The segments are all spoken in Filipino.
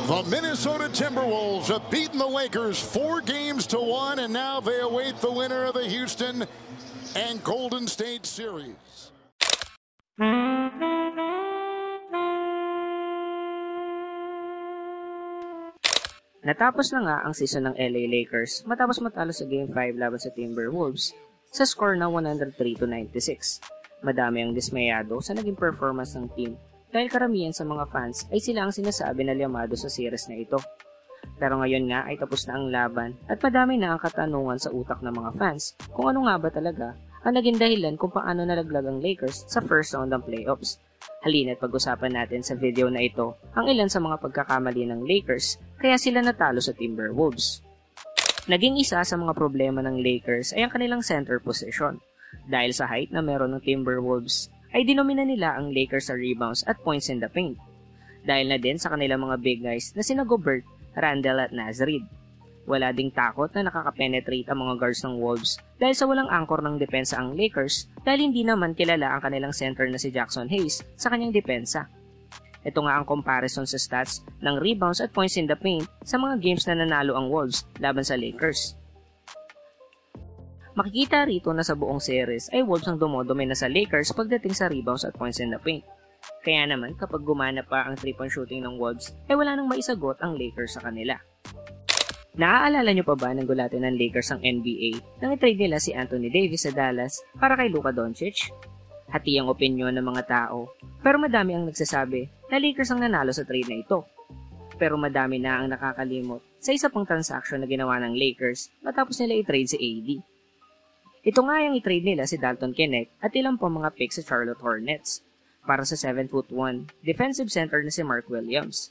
The Minnesota Timberwolves have beaten the Lakers 4-1, and now they await the winner of the Houston and Golden State series. Natapos na nga ang season ng LA Lakers matapos matalo sa Game 5 laban sa Timberwolves sa score na 103-96. Madami ang dismayado sa naging performance ng team dahil karamihan sa mga fans ay sila ang sinasabi na liyamado sa series na ito. Pero ngayon nga ay tapos na ang laban at madami na ang katanungan sa utak ng mga fans kung ano nga ba talaga ang naging dahilan kung paano nalaglag ang Lakers sa first round ng playoffs. Halina't pag-usapan natin sa video na ito ang ilan sa mga pagkakamali ng Lakers kaya sila natalo sa Timberwolves. Naging isa sa mga problema ng Lakers ay ang kanilang center position. Dahil sa height na meron ng Timberwolves, ay dinomina nila ang Lakers sa rebounds at points in the paint. Dahil na din sa kanilang mga big guys na sina Gobert, Randle at Nasrid. Wala ding takot na nakakapenetrate ang mga guards ng Wolves dahil sa walang anchor ng depensa ang Lakers dahil hindi naman kilala ang kanilang center na si Jackson Hayes sa kanyang depensa. Ito nga ang comparison sa stats ng rebounds at points in the paint sa mga games na nanalo ang Wolves laban sa Lakers. Makikita rito na sa buong series ay Wolves ang dumodomina sa Lakers pagdating sa rebounds at points in the paint. Kaya naman kapag gumana pa ang 3-point shooting ng Wolves ay wala nang maisagot ang Lakers sa kanila. Naaalala nyo pa ba ng gulatin ng Lakers ang NBA nang i-trade nila si Anthony Davis sa Dallas para kay Luka Doncic? Hati ang opinyon ng mga tao, pero madami ang nagsasabi na Lakers ang nanalo sa trade na ito. Pero madami na ang nakakalimot sa isa pang transaction na ginawa ng Lakers matapos nila i-trade si AD. Ito nga yung i-trade nila si Dalton Knecht at ilang pang mga picks sa Charlotte Hornets para sa 7'1" defensive center na si Mark Williams.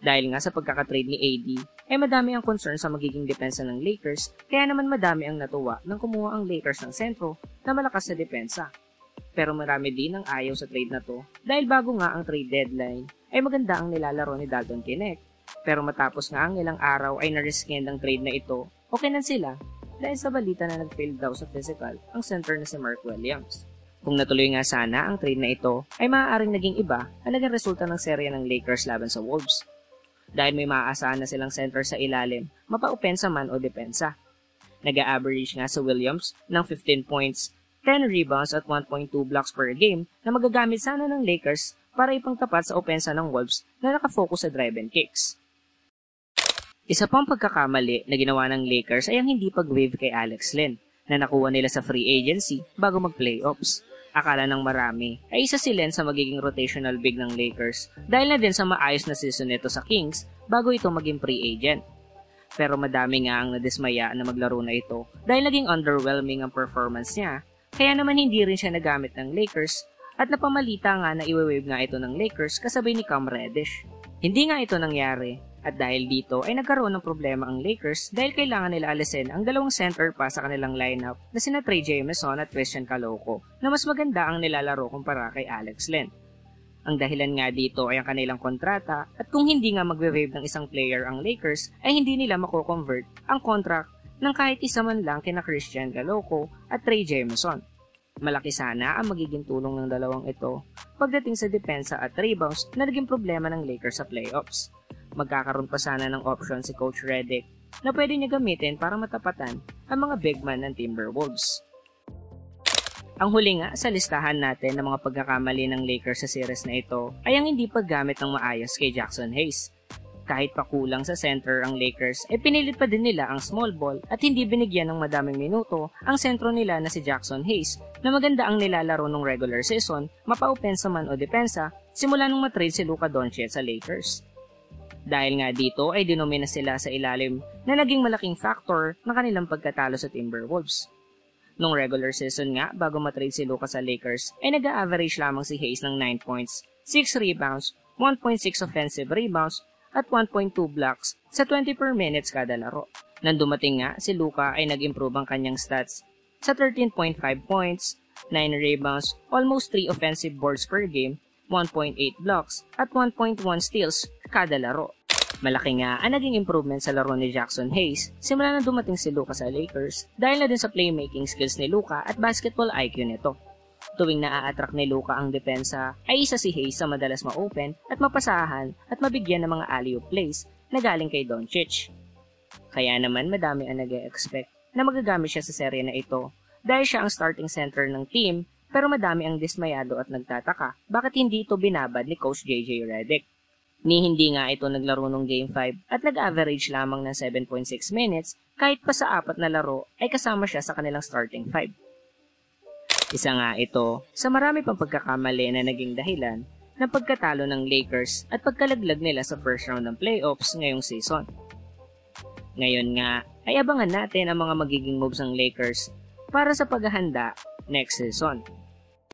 Dahil nga sa pagkakatrade ni AD, ay madami ang concern sa magiging depensa ng Lakers kaya naman madami ang natuwa nang kumuha ang Lakers ng sentro na malakas sa depensa. Pero marami din ang ayaw sa trade na to dahil bago nga ang trade deadline ay maganda ang nilalaro ni Dalton Knecht. Pero matapos nga ang ilang araw ay na-rescind ang trade na ito, okay na sila dahil sa balita na nag-fail daw sa physical ang center na si Mark Williams. Kung natuloy nga sana ang trade na ito ay maaaring naging iba ang naging resulta ng serye ng Lakers laban sa Wolves. Dahil may maaasahan na silang center sa ilalim, mapa-opensa man o depensa. Nag-a-average nga sa Williams ng 15 points, 10 rebounds at 1.2 blocks per game na magagamit sana ng Lakers para ipangtapat sa opensa ng Wolves na nakafocus sa drive and kicks. Isa pang pagkakamali na ginawa ng Lakers ay ang hindi pag-waive kay Alex Len na nakuha nila sa free agency bago mag-playoffs. Akala ng marami ay isa si Len sa magiging rotational big ng Lakers dahil na din sa maayos na season nito sa Kings bago ito maging free agent. Pero madami nga ang nadismaya na maglaro na ito dahil naging underwhelming ang performance niya kaya naman hindi rin siya nagamit ng Lakers at napamalita nga na iwe-wave nga ito ng Lakers kasabay ni Cam Reddish. Hindi nga ito nangyari at dahil dito ay nagkaroon ng problema ang Lakers dahil kailangan nila alisin ang dalawang center pa sa kanilang lineup na sina Trey Jameson at Christian Caloco na mas maganda ang nilalaro kumpara kay Alex Len. Ang dahilan nga dito ay ang kanilang kontrata at kung hindi nga magwe-waive ng isang player ang Lakers ay hindi nila mako-convert ang contract ng kahit isa man lang kina Christian Caloco at Trey Jameson. Malaki sana ang magiging tulong ng dalawang ito pagdating sa depensa at rebounds na naging problema ng Lakers sa playoffs. Magkakaroon pa sana ng option si Coach Redick na pwede niya gamitin para matapatan ang mga big man ng Timberwolves. Ang huli nga sa listahan natin ng mga pagkakamali ng Lakers sa series na ito ay ang hindi paggamit ng maayos kay Jackson Hayes. Kahit pa kulang sa center ang Lakers ay pinilit pa din nila ang small ball at hindi binigyan ng madaming minuto ang sentro nila na si Jackson Hayes na maganda ang nilalaro ng regular season, mapa-opensa man o depensa, simula nung matrade si Luka Doncic sa Lakers. Dahil nga dito ay dinomina sila sa ilalim na naging malaking factor ng kanilang pagkatalo sa Timberwolves. Nung regular season nga bago matrade si Luka sa Lakers ay nag-a-average lamang si Hayes ng 9 points, 6 rebounds, 1.6 offensive rebounds at 1.2 blocks sa 20 per minutes kada laro. Nang dumating nga si Luka ay nag-improve ang kanyang stats sa 13.5 points, 9 rebounds, almost 3 offensive boards per game, 1.8 blocks at 1.1 steals kada laro. Malaki nga ang naging improvement sa laro ni Jackson Hayes simula na dumating si Luka sa Lakers dahil na din sa playmaking skills ni Luka at basketball IQ nito. Tuwing naa-attract ni Luka ang depensa, ay isa si Hayes sa madalas ma-open at mapasahan at mabigyan ng mga alley-oop plays na galing kay Doncic. Kaya naman madami ang nag-e-expect na magagamit siya sa serye na ito dahil siya ang starting center ng team, pero madami ang dismayado at nagtataka bakit hindi ito binabad ni Coach JJ Redick. Ni hindi nga ito naglaro nung Game 5 at nag-average lamang ng 7.6 minutes kahit pa sa 4 na laro ay kasama siya sa kanilang starting 5. Isa nga ito sa marami pang pagkakamali na naging dahilan ng pagkatalo ng Lakers at pagkalaglag nila sa first round ng playoffs ngayong season. Ngayon nga ay abangan natin ang mga magiging moves ng Lakers para sa paghahanda next season.